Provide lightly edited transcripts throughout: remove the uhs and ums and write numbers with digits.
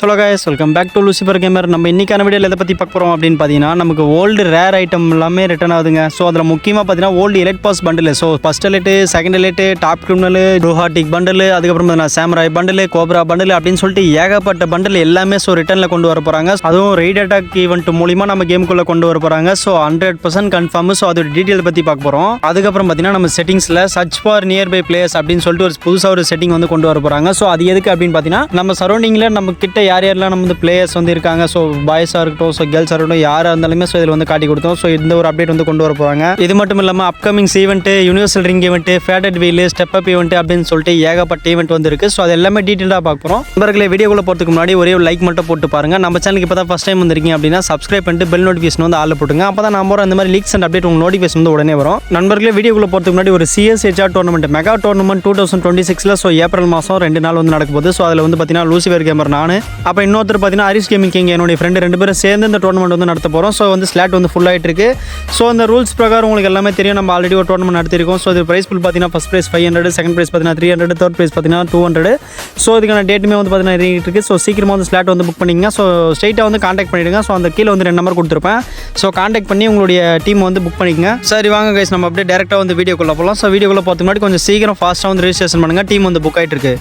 Hello guys, welcome back to Lucifer gamer. நம்ம இன்றைக்கான வீடியோவில் எதை பற்றி பார்க்க போகிறோம் அப்படின்னு பார்த்தீங்கன்னா, நமக்கு ஓல்டு ரேர் ஐட்டம் எல்லாமே ரிட்டர்ன் ஆகுதுங்க. ஸோ அதில் முக்கியமாக பார்த்தீங்கன்னா old elite pass bundle. So first elite, second elite, top criminal, ப்ரூஹாட்டிக் பண்டில், அதுக்கப்புறம் பார்த்தீங்கன்னா சாம்ராய் பண்டில், கோப்ரா பண்டில் அப்படின்னு சொல்லிட்டு ஏகப்பட்ட பண்டில் எல்லாமே ஸோ ரிட்டர்னில் கொண்டு வர போகிறாங்க. அதுவும் ரெய்ட் அட்டாக் ஈவெண்ட் மூலிமா நம்ம கேமுக்குள்ளே கொண்டு வர போகிறாங்க. So 100% confirm. ஸோ அதோட டீட்டெயில் பற்றி பார்க்க போகிறோம். அதுக்கப்புறம் பார்த்தீங்கன்னா நம்ம செட்டிங்ஸில் சர்ச் ஃபார் நியர்பை பிளேயர்ஸ் அப்படின்னு சொல்லிட்டு ஒரு புதுசாக ஒரு செட்டிங் வந்து கொண்டு வர போகிறாங்க. ஸோ அது எதுக்கு அப்படின்னு பார்த்தீங்கன்னா, நம்ம சரௌண்டிங்கில் நம்ம கிட்ட யாரெல்லாம் நம்ம பிளேயர்ஸ் வந்து இருக்காங்க, ஸோ பாய்ஸாக இருக்கட்டும், ஸோ கேர்ள்ஸாக இருக்கட்டும், யாராக இருந்தாலுமே ஸோ இதில் வந்து காட்டி கொடுத்தோம். ஸோ இந்த ஒரு அப்டேட் வந்து கொண்டு வர போகிறாங்க. இது மட்டும் இல்லாமல் upcomings event, universal ring event, faded wheel, step up event அப்படின்னு சொல்லிட்டு ஏகப்பட்ட ஈவெண்ட் வந்து இருக்குது. ஸோ அது எல்லாமே டீட்டெயிலாக பார்க்க போகிறோம். நண்பர்களே, வீடியோக்குள்ளே போகிறதுக்கு முன்னாடி ஒரே ஒரு லைக் மட்டும் போட்டு பாருங்கள். நம்ம சேனலுக்கு இப்போ தான் ஃபஸ்ட் டைம் வந்திருக்கீங்க அப்படின்னா சப்ஸ்கிரைப் பண்ணிட்டு பெல் நோட்டிஃபிகேஷன் வந்து ஆள் போட்டுங்க. அப்போ தான் நம்ம இந்த மாதிரி லீக்ஸ் அண்ட் அப்டேட் உங்கள் நோட்டிஃபிகேஷன் வந்து உடனே வரும். நண்பர்களே, வீடியோக்குள்ளே போகிறதுக்கு முன்னாடி ஒரு CSHR tournament, mega tournament 2026 so April மாதம் 2 நாள் வந்து நடக்க போகுது. ஸோ அதில் வந்து பார்த்தீங்கன்னா லூசிபர் கேமர் நான், அப்போ இன்னொருத்தர் பார்த்தீங்கன்னா ஹரிஷ் கேமிங் கிங் என்னுடைய ஃப்ரெண்டு 2 பேரும் சேர்ந்து இந்த டோர்னமெண்ட் வந்து நடத்த போகிறோம். ஸோ வந்து ஸ்லாட் வந்து ஃபுல் ஆகிட்டு இருக்கு. ஸோ அந்த ரூல்ஸ் பிரகாரம் உங்களுக்கு எல்லாமே தெரியும். நம்ம ஆல்ரெடி ஒரு டோர்னமெண்ட் நடத்திருக்கோம். ஸோ இது ப்ரைஸ் ஃபுல் பார்த்தீங்கன்னா ஃபஸ்ட் ப்ரைஸ் 500, செகண்ட் ப்ரைஸ் பார்த்தீங்கன்னா 300, தேர்ட் ப்ரைஸ் பார்த்தீங்கன்னா 200. ஸோ இதுக்கான டேட்டுமே வந்து பார்த்தீங்கன்னா இருக்கு. ஸோ சீக்கிரமாக வந்து ஸ்லாட் வந்து புக் பண்ணிங்க. ஸோ ஸ்ட்ரைட்டாக வந்து காண்டாக்ட் பண்ணிவிடுங்க. ஸோ அந்த கீழே வந்து 2 நம்பர் கொடுத்துருப்பேன். ஸோ காண்டாக்ட் பண்ணி உங்களுடைய டீம் வந்து புக் பண்ணிக்கங்க. சரி வாங்க கைஸ், நம்ம அப்படியே டேரெக்டாக வந்து வீடியோக்குள்ளே போகலாம். ஸோ வீடியோக்குள்ளே போகிறதுக்கு முன்னாடி கொஞ்சம் சீக்கிரம் ஃபாஸ்ட்டாக வந்து ரெஜிஸ்ட்ரேஷன் பண்ணுங்கள். டீம் வந்து புக் ஆகிட்டு இருக்கு.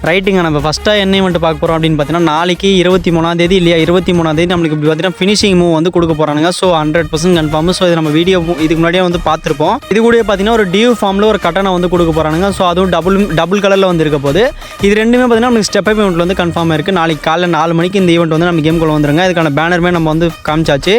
ரைட்டுங்க, நம்ம ஃபஸ்ட்டாக என்ன ஈவெண்ட் பார்க்க போகிறோம் அப்படின்னு பார்த்தீங்கன்னா, நாளைக்கு 23ஆம் தேதி இல்லையா, 23ஆம் தேதி நம்மளுக்கு இப்படி பார்த்தீங்கன்னா ஃபினிஷிங் மூவ் வந்து கொடுக்க போகிறாங்க. So 100% confirm. ஸோ இது நம்ம வீடியோ இதுக்கு முன்னாடியே வந்து பார்த்துருப்போம். இது கூட பார்த்தீங்கன்னா ஒரு டியூ ஃபார்மில் ஒரு கட்டணை வந்து கொடுக்க போகிறாங்க. ஸோ அதுவும் டபுள் கலரில் வந்து இருக்க போது. இது ரெண்டுமே பார்த்தீங்கன்னா நமக்கு ஸ்டெப் அப் ஈவெண்ட்டில் வந்து கன்ஃபார்மாக இருக்குது. நாளைக்கு காலைல 4 மணிக்கு இந்த ஈவெண்ட் வந்து நம்ம கேம்குள்ளே வந்துருங்க. இதுக்கான பேனருமே நம்ம வந்து காமிச்சாச்சு.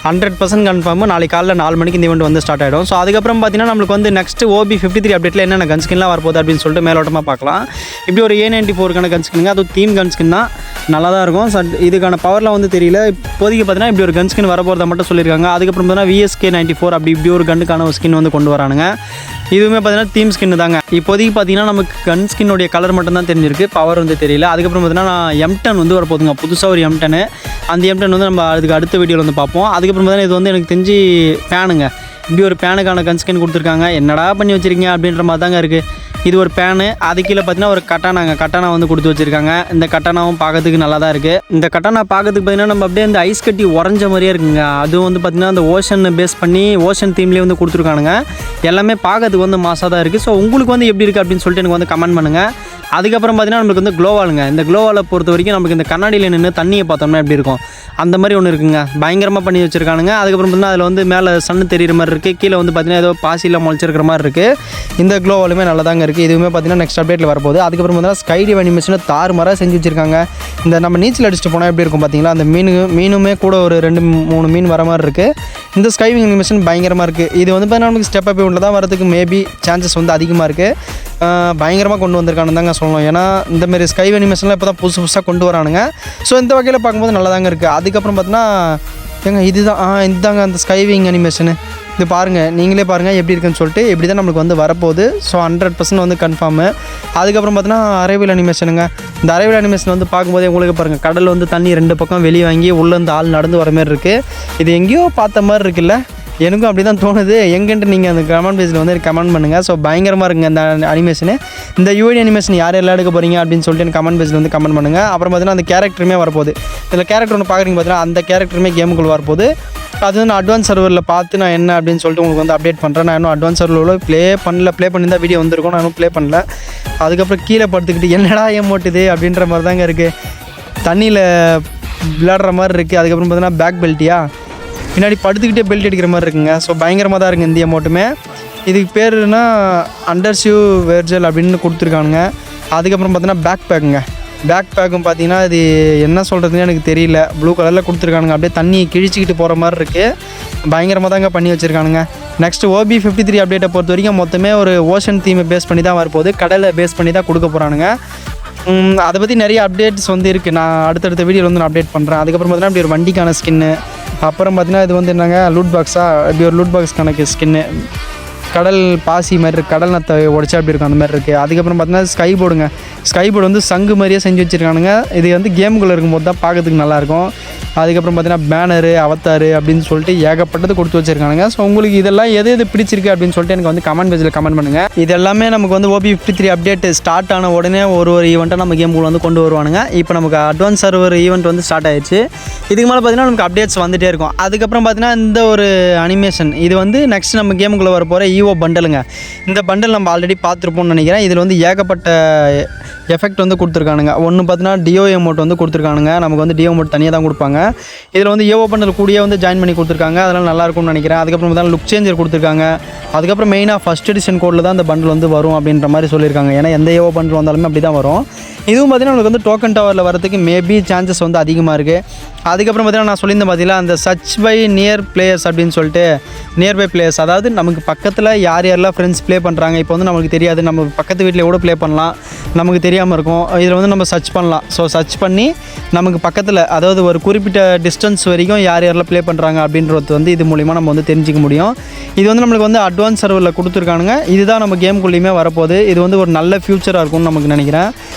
100% கன்ஃபார்ம். நாளைக்கு காலைல 4 மணிக்கு இந்த ஈவெண்ட் வந்து ஸ்டார்ட் ஆகிடும். ஸோ அதுக்கப்புறம் பார்த்தீங்கன்னா நம்மளுக்கு வந்து நெக்ஸ்ட் OB53 அப்டேட்டில் என்னென்ன கன்ஸ்கின்லாம் வரப்போகுது அப்படின்னு சொல்லிட்டு மேலோட்டமாக பார்க்கலாம். இப்படி ஒரு A94 கன்ஸ்கின், அது தீம் கன்ஸ்கின் தான், நல்லா தான் இருக்கும். இதுக்கான பவர்லாம் வந்து தெரியல. இப்போதைக்கு பார்த்தீங்கன்னா இப்படி ஒரு கன்ஸ்கின் வரப்போகிறத மட்டும் சொல்லியிருக்காங்க. அதுக்கப்புறம் பார்த்தீங்கன்னா VSK94 அப்படி இப்படி ஒரு கன்னுக்கான ஒரு ஸ்கின் வந்து கொண்டு வரானுங்க. இதுவுமே பார்த்தீங்கன்னா தீம் ஸ்கின் தாங்க. இப்போதைக்கு பார்த்தீங்கன்னா நமக்கு கன் ஸ்கின்னோடைய கலர் மட்டும் தான் தெரிஞ்சிருக்கு, பவர் வந்து தெரியல. அதுக்கப்புறம் பார்த்தீங்கன்னா M10 வந்து வரப்போகுதுங்க, புதுசாக ஒரு M10. அந்த M10 வந்து நம்ம அதுக்கு அடுத்த வீடியோவில் வந்து பார்ப்போம். அதுக்கப்புறம் பார்த்தீங்கன்னா இது வந்து எனக்கு தெரிஞ்சு பேனுங்க, இப்படி ஒரு பேனுக்கான கன்ஸ்கின் கொடுத்துருக்காங்க. என்னடா பண்ணி வச்சுருக்கீங்க அப்படின்ற மாதிரி தாங்க இருக்குது. இது ஒரு பேனு, அது கீழே பார்த்தீங்கன்னா ஒரு கட்டானா வந்து கொடுத்து வச்சுருக்காங்க. இந்த கட்டானாவும் பார்க்கறதுக்கு நல்லா தான் இருக்குது. இந்த கட்டானா பார்க்கறதுக்கு பார்த்தீங்கன்னா நம்ம அப்படியே இந்த ஐஸ் கட்டி உறைஞ்ச மாதிரியே இருக்குங்க. அதுவும் வந்து பார்த்திங்கன்னா அந்த ஓஷன் பேஸ் பண்ணி ஓஷன் தீம்லேயே வந்து கொடுத்துருக்கானுங்க. எல்லாமே பார்க்கறதுக்கு வந்து மாசாக தான் இருக்குது. ஸோ உங்களுக்கு வந்து எப்படி இருக்குது அப்படின்னு சொல்லிட்டு எனக்கு வந்து கமெண்ட் பண்ணுங்கள். அதுக்கப்புறம் பார்த்தீங்கன்னா நம்மளுக்கு வந்து க்ளோவாலுங்க. இந்த க்ளோவாலை பொறுத்த வரைக்கும் நமக்கு இந்த கண்ணாடியில் நின்று தண்ணியை பார்த்தோம்னா எப்படி இருக்கும் அந்த மாதிரி ஒன்று இருக்குங்க. பயங்கரமாக பண்ணி வச்சுருக்கானுங்க. அதுக்கப்புறம் பார்த்தீங்கன்னா அதில் வந்து மேலே சன்னு தெரிகிற மாதிரி இருக்குது. கீழே வந்து பார்த்தீங்கன்னா ஏதோ பாசியில் முளைச்சிருக்கிற மாதிரி இருக்குது. இந்த க்ளோவாலுமே நல்லா தாங்க இருக்குது. இதுவுமே பார்த்தீங்கன்னா நெக்ஸ்ட் அப்டேட்டில் வரப்போகுது. அதுக்கப்புறம் பார்த்தீங்கன்னா ஸ்கைடிவ் அனிமேஷனை தாறுமாறாக செஞ்சு வச்சுருக்காங்க. இந்த நம்ம நீச்சல் அடிச்சுட்டு போனால் எப்படி இருக்கும் பார்த்தீங்களா, அந்த மீனுமே கூட ஒரு 2-3 மீன் வர மாதிரி இருக்குது. இந்த ஸ்கைவிங் அனிமேஷன் பயங்கரமாக இருக்குது. இது வந்து பார்த்தீங்கன்னா நமக்கு ஸ்டெப் அப் ஈவெண்ட்டில் தான் வரதுக்கு மேபி சான்சஸ் வந்து அதிகமாக இருக்குது. பயங்கரமாக கொண்டு வந்திருக்கானு தாங்க சொல்லணும். ஏன்னா இந்தமாரி ஸ்கை அனிமேஷன்லாம் இப்போ தான் புதுசாக கொண்டு வரானுங்க. ஸோ இந்த வகையில் பார்க்கும்போது நல்லா தாங்க இருக்குது. அதுக்கப்புறம் பார்த்தீங்கன்னா இதுதாங்க அந்த ஸ்கைவிங் அனிமேஷனு. இது பாருங்கள், நீங்களே பாருங்கள் எப்படி இருக்குன்னு சொல்லிட்டு. எப்படி தான் நம்மளுக்கு வந்து வரப்போகுது. ஸோ 100% வந்து கன்ஃபார்மு. அதுக்கப்புறம் பார்த்தீங்கன்னா அரைவில் அனிமேஷனுங்க. இந்த அரைவில் அனிமேஷன் வந்து பார்க்கும்போதே உங்களுக்கு பாருங்கள், கடல் வந்து தண்ணி 2 பக்கம் வெளியே வாங்கி உள்ளேருந்து ஆள் நடந்து வர மாதிரி இருக்குது. இது எங்கேயோ பார்த்த மாதிரி இருக்குல்ல, எனக்கும் அப்படி தான் தோணுது. எங்கேன்ட்டு நீங்கள் அந்த கமெண்ட் பேஜில் வந்து கமெண்ட் பண்ணுங்கள். ஸோ பயங்கரமாக இருக்குங்க இந்த அனிமேஷனு. இந்த UID அனிமேஷன் யார் எல்லாம் எடுக்க போகிறீங்க அப்படின்னு சொல்லிட்டு எனக்கு கமெண்ட் பேஜில் வந்து கமெண்ட் பண்ணுங்கள். அப்புறம் பார்த்தீங்கன்னா அந்த கேரக்டருமே வரப்போகுது. இதில் கேரக்டர் ஒன்று பார்க்குறீங்க பார்த்தீங்கன்னா, அந்த கேரக்டருமே கேமுக்குள்ள வரப்போகுது. அது வந்து நான் அட்வான்ஸ் சர்வரில் பார்த்து நான் என்ன அப்படின்னு சொல்லிட்டு உங்களுக்கு வந்து அப்டேட் பண்ணுறேன். நான் இன்னும் அட்வான்ஸ் சர்வரில் ப்ளே பண்ணியிருந்தால் வீடியோ வந்துருக்கும். நான் இன்னும் ப்ளே பண்ணல. அதுக்கப்புறம் கீழே படுத்துக்கிட்டு என்னடா ஏமோட்டுது அப்படின்ற மாதிரி தாங்க இருக்குது. தண்ணியில் விளையாடுற மாதிரி இருக்குது. அதுக்கப்புறம் பார்த்தீங்கன்னா பேக் பெல்ட்டியா, பின்னாடி படுத்துக்கிட்டே பெல்ட் அடிக்கிற மாதிரி இருக்குங்க. ஸோ பயங்கரமாக தான் இருக்குது இந்த அமௌண்ட்டுமே. இதுக்கு பேருனா அண்டர்ஷூ வெர்ஜல் அப்படின்னு கொடுத்துருக்கானுங்க. அதுக்கப்புறம் பார்த்தீங்கன்னா பேக் பேக்கும் பார்த்தீங்கன்னா இது என்ன சொல்கிறதுன்னு எனக்கு தெரியல. ப்ளூ கலரில் கொடுத்துருக்கானுங்க. அப்படியே தண்ணியை கிழிச்சிக்கிட்டு போகிற மாதிரி இருக்குது. பயங்கரமாக தாங்க பண்ணி வச்சுருக்கானுங்க. நெக்ஸ்ட் OB53 அப்டேட்டை பொறுத்த வரைக்கும் மொத்தமே ஒரு ஓஷன் தீமை பேஸ் பண்ணி தான் வரப்போகுது. கடலை பேஸ் பண்ணி தான் கொடுக்க போகிறானுங்க. அதை பற்றி நிறைய அப்டேட்ஸ் வந்து இருக்குது. நான் அடுத்தடுத்த வீடியோவில் வந்து நான் அப்டேட் பண்ணுறேன். அதுக்கப்புறம் பார்த்தீங்கன்னா இப்படி ஒரு வண்டிக்கான ஸ்கின்னு. அப்புறம் பார்த்தீங்கன்னா இது வந்து என்னங்க லூட் பாக்ஸாக, இப்படி ஒரு லூட் பாக்ஸ் கணக்கு ஸ்கின்னு. கடல் பாசி மாதிரி இருக்குது, கடல் நத்தை உடச்சா அப்படி இருக்கும் அந்த மாதிரி இருக்குது. அதுக்கப்புறம் பார்த்தீங்கன்னா ஸ்கை போர்டு வந்து சங்கு மாதிரியே செஞ்சு வச்சுருக்கானுங்க. இது வந்து கேமுக்குள்ளே இருக்கும்போது தான் பார்க்கறதுக்கு நல்லாயிருக்கும். அதுக்கப்புறம் பார்த்தீங்கன்னா பேனரு, அவத்தாரு அப்படின்னு சொல்லிட்டு ஏகப்பட்டது கொடுத்து வச்சுருக்கானுங்க. ஸோ உங்களுக்கு இதெல்லாம் எது பிடிச்சிருக்கு அப்படின்னு சொல்லிட்டு எனக்கு வந்து கமெண்ட் பேஜில் கமெண்ட் பண்ணுங்கள். இது எல்லாமே நமக்கு வந்து OP53 அப்டேட் ஸ்டார்ட் ஆன உடனே ஒரு ஈவெண்ட்டை நம்ம கேமுக்குள்ள வந்து கொண்டு வருவானுங்க. இப்போ நமக்கு அட்வான்ஸ் சர்வர் ஈவெண்ட் வந்து ஸ்டார்ட் ஆயிடுச்சு. இதுக்கு மேலே பார்த்தீங்கன்னா நமக்கு அப்டேட்ஸ் வந்துகிட்டே இருக்கும். அதுக்கப்புறம் பார்த்தீங்கன்னா இந்த ஒரு அனிமேஷன் இது வந்து நெக்ஸ்ட் நம்ம கேமுக்குள்ளே வர போகிற EVO பண்டலுங்க. இந்த பண்டல் நம்ம ஆல்ரெடி பார்த்துருப்போம்னு நினைக்கிறேன். இதில் வந்து ஏகப்பட்ட எஃபெக்ட் வந்து கொடுத்துருக்கானுங்க. ஒன்று பார்த்தீங்கன்னா டிஓ எமௌண்ட் வந்து கொடுத்துருக்கானுங்க. நமக்கு வந்து டிஓ எமௌண்ட் தனியாக தான் கொடுப்பாங்க. இதில் வந்து EVO பண்டல் கூடிய வந்து ஜாயின் பண்ணி கொடுத்துருக்காங்க. அதெல்லாம் நல்லாயிருக்கும்னு நினைக்கிறேன். அதுக்கப்புறம் பார்த்தா லுக் சேஞ்சர் கொடுத்துருக்காங்க. அதுக்கப்புறம் மெயினாக ஃபஸ்ட் எடிஷன் கோடில் தான் அந்த பண்டில் வந்து வரும் அப்படின்ற மாதிரி சொல்லியிருக்காங்க. ஏன்னா எந்த EVO பண்டில் வந்தாலுமே அப்படி தான் வரும். இதுவும் பார்த்தீங்கன்னா உங்களுக்கு வந்து டோக்கன் டவரில் வரதுக்கு மேபி சான்சஸ் வந்து அதிகமாக இருக்குது. அதுக்கப்புறம் பார்த்தீங்கன்னா நான் சொல்லியிருந்தேன் பார்த்தீங்களா, அந்த சர்ச் பை நியர் பிளேயர்ஸ் அப்படின்னு சொல்லிட்டு நியர்பை பிளேயர்ஸ், அதாவது நமக்கு பக்கத்தில் யாரெல்லாம் ஃப்ரெண்ட்ஸ் ப்ளே பண்ணுறாங்க. இப்போ வந்து நமக்கு தெரியாது, நம்ம பக்கத்து வீட்டில் கூட ப்ளே பண்ணலாம், நமக்கு தெரியாமல் இருக்கும். இதில் வந்து நம்ம சர்ச் பண்ணலாம். ஸோ சர்ச் பண்ணி நமக்கு பக்கத்தில், அதாவது ஒரு குறிப்பிட்ட டிஸ்டன்ஸ் வரைக்கும் யாரெல்லாம் ப்ளே பண்ணுறாங்க அப்படின்றது வந்து இது மூலிமா நம்ம வந்து தெரிஞ்சிக்க முடியும். இது வந்து நம்மளுக்கு வந்து அட்வான்ஸ் சர்வரில் கொடுத்துருக்கானுங்க. இதுதான் நம்ம கேமுக்குள்ளேயுமே வரப்போகுது. இது வந்து ஒரு நல்ல ஃபியூச்சராக இருக்கும்னு நமக்கு நினைக்கிறேன்.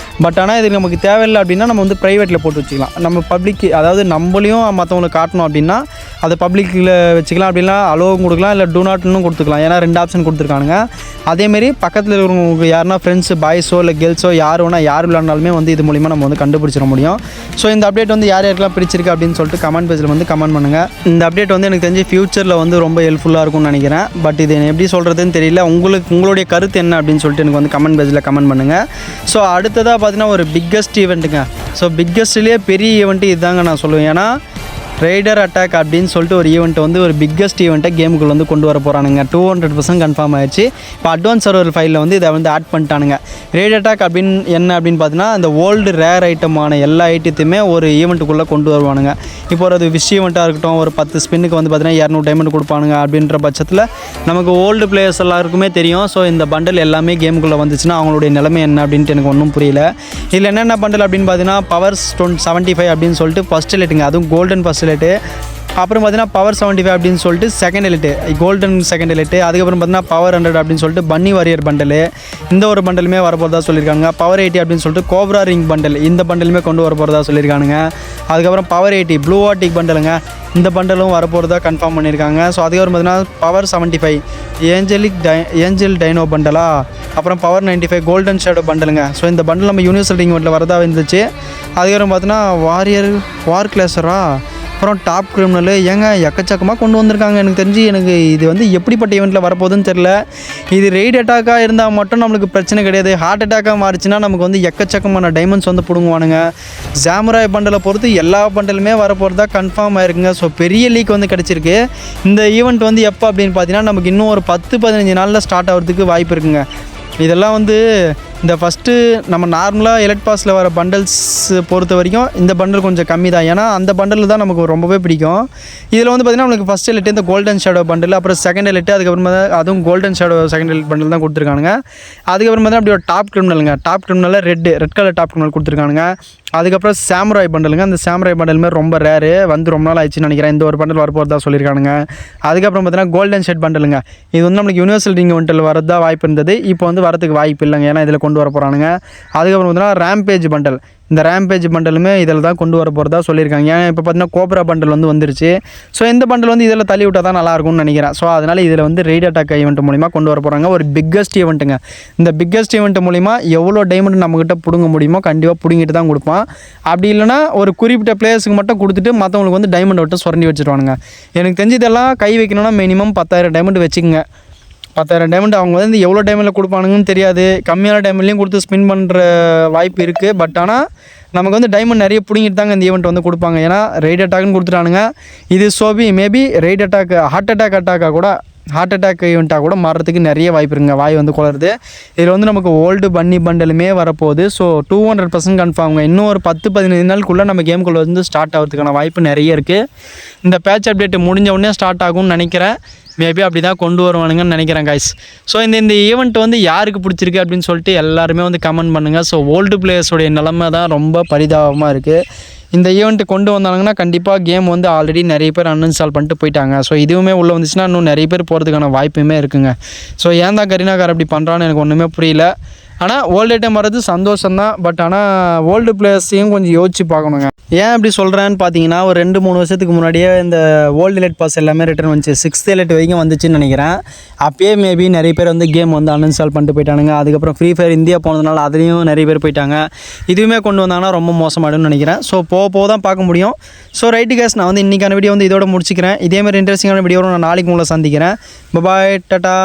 பட் ஆனால் இது நமக்கு தேவையில்லை அப்படின்னா நம்ம வந்து ப்ரைவேட்டில் போட்டு வச்சுக்கலாம். நம்ம பப்ளிக், அதாவது நம்மளையும் மற்றவங்களுக்கு காட்டணும் அப்படின்னா அதை பப்ளிக்கில் வச்சுக்கலாம். அப்படின்னா அலோவும் கொடுக்கலாம், இல்லை டூ நாட்னு கொடுத்துக்கலாம். ஏன்னா 2 ஆப்ஷன் கொடுத்துருக்கானுங்க. அதேமாரி பக்கத்தில் இருக்கிறவங்களுக்கு யாருன்னா ஃப்ரெண்ட்ஸ் பாய்ஸோ இல்லை கேர்ள்ஸோ யார் விளையாடினாலுமே வந்து இது மூலிமா நம்ம வந்து கண்டுபிடிச்சிட முடியும். ஸோ இந்த அப்டேட் வந்து யாருக்கெல்லாம் பிடிச்சிருக்கு அப்படின்னு சொல்லிட்டு கமெண்ட் பேஜில் வந்து கமெண்ட் பண்ணுங்கள். இந்த அப்டேட் வந்து எனக்கு தெரிஞ்சு ஃபியூச்சரில் வந்து ரொம்ப ஹெல்ப்ஃபுல்லாக இருக்கும்னு நினைக்கிறேன். பட் இது எப்படி சொல்கிறதுன்னு தெரியல. உங்களுடைய கருத்து என்ன அப்படின்னு சொல்லிட்டு எனக்கு வந்து கமெண்ட் பேஜில் கமெண்ட் பண்ணுங்கள். ஸோ அடுத்ததாக பார்த்தீங்கன்னா ஒரு பிக்கஸ்ட் ஈவெண்ட்டுங்க. ஸோ பிக்கஸ்ட்லேயே பெரிய ஈவெண்ட்டு இதுதாங்க நான் சொல்லுவேன். ஏன்னா ரைடர் அட்டாக் அப்படின்னு சொல்லிட்டு ஒரு ஈவெண்ட் வந்து ஒரு பிக்கஸ்ட் ஈவெண்ட்டை கேமுக்குள்ள வந்து கொண்டு வர போகிறானுங்க. 200% கன்ஃபார்ம் ஆயிடுச்சு. இப்போ அட்வான்ஸ் சர்வர் ஃபைலில் வந்து இதை வந்து ஆட் பண்ணிட்டானுங்க. ரைடர் அட்டாக் அப்படின்னு என்ன அப்படின்னு பார்த்தீங்கன்னா இந்த ஓல்டு ரேர் ஐட்டமான எல்லா ஐட்டத்தையுமே ஒரு ஈவெண்ட்டுக்குள்ளே கொண்டு வருவானுங்க. இப்போ ஒரு விஷ் ஈவெண்ட்டாக இருக்கட்டும், ஒரு 10 ஸ்பின்னுக்கு வந்து பார்த்தீங்கன்னா 200 டைமண்ட் கொடுப்பானுங்க. அப்படின்ற பட்சத்தில் நமக்கு ஓல்டு பிளேயர்ஸ் எல்லாருக்குமே தெரியும். ஸோ இந்த பண்டல் எல்லாமே கேமுக்குள்ளே வந்துச்சுன்னா அவங்களுடைய நிலைமை என்ன அப்படின்ட்டு எனக்கு ஒன்றும் புரியல. இதில் என்னென்ன பண்டல் அப்படின்னு பார்த்தீங்கன்னா பவர் ஸ்டோன் 75 அப்படின்னு சொல்லிட்டு ஃபஸ்ட் எலைட்டுங்க, அதுவும் கோல்டன் ஃபஸ்ட் எலைட்டு. அப்புறம் பார்த்தீங்கன்னா பவர் 75 அப்படின்னு சொல்லிட்டு second elite, golden second elite. அதுக்கப்புறம் பார்த்தீங்கன்னா பவர் 100 அப்படின்னு சொல்லிட்டு பன்னி வாரியர் பண்டலு, இந்த ஒரு பண்டலுமே வரப்போகிறதா சொல்லியிருக்காங்க. பவர் 80 அப்படின்னு சொல்லிட்டு கோப்ரா ரிங் பண்டல், இந்த பண்டலுமே கொண்டு வர போகிறதா சொல்லியிருக்கானுங்க. அதுக்கப்புறம் பவர் 80 ப்ளூ வாட்டிக் பண்டலுங்க, இந்த பண்டலும் வரப்போகிறதா கன்ஃபார்ம் பண்ணியிருக்காங்க. ஸோ அதுக்கப்புறம் பார்த்தீங்கன்னா பவர் 75 ஏஞ்சல் டைனோ பண்டலா, அப்புறம் பவர் 95 கோல்டன் ஷேடோ பண்டலுங்க. ஸோ இந்த பண்டல் நம்ம யூனிவர்சல் ரிங் இவெண்ட்டில் வரதா இருந்துச்சு. அதுக்கப்புறம் பார்த்தீங்கன்னா வார் கிளாஸரா, அப்புறம் டாப் கிரிமினல், ஏங்க எக்கச்சக்கமாக கொண்டு வந்திருக்காங்க. எனக்கு தெரிஞ்சு இது வந்து எப்படிப்பட்ட ஈவெண்ட்டில் வரப்போகுதுன்னு தெரில. இது ரெய்ட் அட்டாக்காக இருந்தால் மட்டும் நம்மளுக்கு பிரச்சனை கிடையாது. ஹார்ட் அட்டாக்காக மாறிச்சுன்னா நமக்கு வந்து எக்கச்சக்கமான டைமண்ட்ஸ் வந்து பிடுங்குவானுங்க. ஜாமுராய் பண்டலை பொறுத்து எல்லா பண்டலுமே வரப்போகிறதா கன்ஃபார்ம் ஆயிருக்குங்க. ஸோ பெரிய லீக் வந்து கிடச்சிருக்கு. இந்த ஈவெண்ட் வந்து எப்போ அப்படின்னு பார்த்தீங்கன்னா நமக்கு இன்னும் ஒரு 10-15 நாளில் ஸ்டார்ட் ஆகிறதுக்கு வாய்ப்பு இருக்குங்க. இதெல்லாம் வந்து இந்த ஃபஸ்ட்டு நம்ம நார்மலாக எலக்ட் பாஸில் வர பண்டல்ஸ் பொறுத்த வரைக்கும் இந்த பண்டல் கொஞ்சம் கம்மி தான். ஏன்னா அந்த பண்டல் தான் நமக்கு ரொம்பவே பிடிக்கும். இதில் வந்து பார்த்திங்கன்னா நம்மளுக்கு ஃபஸ்ட் எலைட்டு இந்த கோல்டன் ஷேடோ பண்டல், அப்புறம் செகண்ட் எலைட்டு, அதுக்கப்புறமா அதுவும் golden shadow second elite bundle தான் கொடுத்துருக்கானுங்க. அதுக்கப்புறம் பார்த்தீங்கன்னா அப்படி ஒரு டாப் கிரிமினலுங்க, டாப் கிரிமினலில் ரெட் கலர் டாப் கிரிமினல் கொடுத்துருக்கானுங்க. அதுக்கப்புறம் சாமுராய் பண்டலுங்க, அந்த சாமுராய் பண்டலுமே ரொம்ப ரேரு, வந்து ரொம்ப நாள் ஆயிடுச்சுன்னு நினைக்கிறேன். இந்த ஒரு பண்டல் வரப்போகிறதா சொல்லியிருக்கானுங்க. அதுக்கப்புறம் பார்த்தீங்கன்னா கோல்டன் ஷெட் பண்டலுங்க, இது வந்து நம்மளுக்கு யூனிவர்சல் ரிங் இவெண்ட்டில் வரதா வாய்ப்பு இருந்தது. இப்போ வந்து வரதுக்கு வாய்ப்பு இல்லைங்க, ஏன்னா இதில் கொண்டு வர போகிறானுங்க. அதுக்கப்புறம் பார்த்தீங்கன்னா ரேம்பேஜ் பண்டல், இந்த ரேம்பேஜ் பண்டலுமே இதில் தான் கொண்டு வர போகிறதா சொல்லியிருக்காங்க. ஏன்னா இப்போ பார்த்தீங்கன்னா கோப்ரா பண்டல் வந்து வந்துருச்சு. ஸோ இந்த பண்டல் வந்து இதில் தள்ளி விட்டால் தான் நல்லாயிருக்கும்னு நினைக்கிறேன். ஸோ அதனால் இதில் வந்து ரெய்ட் அட்டாக் ஈவெண்ட் மூலிமா கொண்டு வர போகிறாங்க. ஒரு பிக்கஸ்ட் ஈவெண்ட்டுங்க. இந்த பிக்கஸ்ட் ஈவெண்ட் மூலிமா எவ்வளோ டைமண்ட் நம்மக்கிட்ட பிடுங்க முடியுமோ கண்டிப்பாக பிடுங்கிட்டு தான் கொடுப்பான். அப்படி இல்லைனா ஒரு குறிப்பிட்ட பிளேயர்ஸுக்கு மட்டும் கொடுத்துட்டு மற்றவங்களுக்கு வந்து டைமண்ட் விட்டு சுரண்டி வச்சுருவானுங்க. எனக்கு தெரிஞ்சு இதெல்லாம் கை வைக்கணும்னா மினிமம் 10,000 டைமண்ட் வச்சுக்கோங்க. 10,000 டைமண்ட் அவங்க வந்து எவ்வளோ டைமில் கொடுப்பானுங்கன்னு தெரியாது. கம்மியான டைம்லேயும் கொடுத்து ஸ்பின் பண்ணுற வாய்ப்பு இருக்குது. பட் ஆனால் நமக்கு வந்து டைமண்ட் நிறைய பிடிங்கிட்டு தாங்க இந்த ஈவெண்ட் வந்து கொடுப்பாங்க. ஏன்னா ரெய்ட் அட்டாக்னு கொடுத்துட்டானுங்க. இது சோபி maybe raid attack heart attack ஈவெண்ட்டாக கூட மாறுறதுக்கு நிறைய வாய்ப்பு இருக்குங்க. வாய் வந்து குளருது. இதில் வந்து நமக்கு ஓல்டு பன்னி பண்டலுமே வரப்போகுது. ஸோ 200% கன்ஃபார்முங்க. இன்னும் ஒரு 10-15 நாளுக்குள்ளே நம்ம கேமுக்குள்ளே வந்து ஸ்டார்ட் ஆகிறதுக்கான வாய்ப்பு நிறைய இருக்குது. இந்த பேட்ச் அப்டேட் முடிஞ்ச உடனே ஸ்டார்ட் ஆகும்னு நினைக்கிறேன். மேபி அப்படி தான் கொண்டு வருவானுங்கன்னு நினைக்கிறேன் கைஸ். ஸோ இந்த ஈவெண்ட் வந்து யாருக்கு பிடிச்சிருக்கு அப்படின்னு சொல்லிட்டு எல்லாருமே வந்து கமெண்ட் பண்ணுங்கள். ஸோ ஓல்டு பிளேயர்ஸோடைய நிலமை தான் ரொம்ப பரிதாபமாக இருக்குது. இந்த ஈவெண்ட் கொண்டு வந்தாங்கன்னா கண்டிப்பாக கேம் வந்து ஆல்ரெடி நிறைய பேர் அன்இன்ஸ்டால் பண்ணிட்டு போயிட்டாங்க. ஸோ இதுவுமே உள்ளே வந்துச்சுன்னா இன்னும் நிறைய பேர் போகிறதுக்கான வாய்ப்புமே இருக்குங்க. ஸோ ஏன் தான் கரீனாக்கார் அப்படி பண்ணுறான்னு எனக்கு ஒன்றுமே புரியல. ஆனால் ஓல்டு ஐட்டம் வர்றது சந்தோஷம் தான். பட் ஆனால் ஓல்டு பிளேயர்ஸையும் கொஞ்சம் யோசிச்சு பார்க்கணுங்க. ஏன் அப்படி சொல்கிறேன்னு பார்த்தீங்கன்னா ஒரு 2-3 வருஷத்துக்கு முன்னாடியே இந்த ஓல்டு எலைட் பாஸ் எல்லாமே ரிட்டர்ன் வந்துச்சு. 6th எலைட் வரைக்கும் வந்துச்சுன்னு நினைக்கிறேன். அப்பயே மேபி நிறைய பேர் வந்து கேம் வந்து அன்இன்ஸ்டால் பண்ணிட்டு போயிட்டானுங்க. அதுக்கப்புறம் ஃப்ரீ ஃபயர் இந்தியா போனதுனால அதுலேயும் நிறைய பேர் போயிட்டாங்க. இதுவுமே கொண்டு வந்தாங்கன்னா ரொம்ப மோசமாயிடும்னு நினைக்கிறேன். ஸோ போக தான் பார்க்க முடியும். ஸோ ரைட்டு கேஸ், நான் வந்து இன்றைக்கான வீடியோ வந்து இதோட முடிச்சுக்கிறேன். இதேமாதிரி இன்ட்ரெஸ்டிங்கான வீடியோ நான் நாளைக்கு உங்களை சந்திக்கிறேன். பாய், டாடா.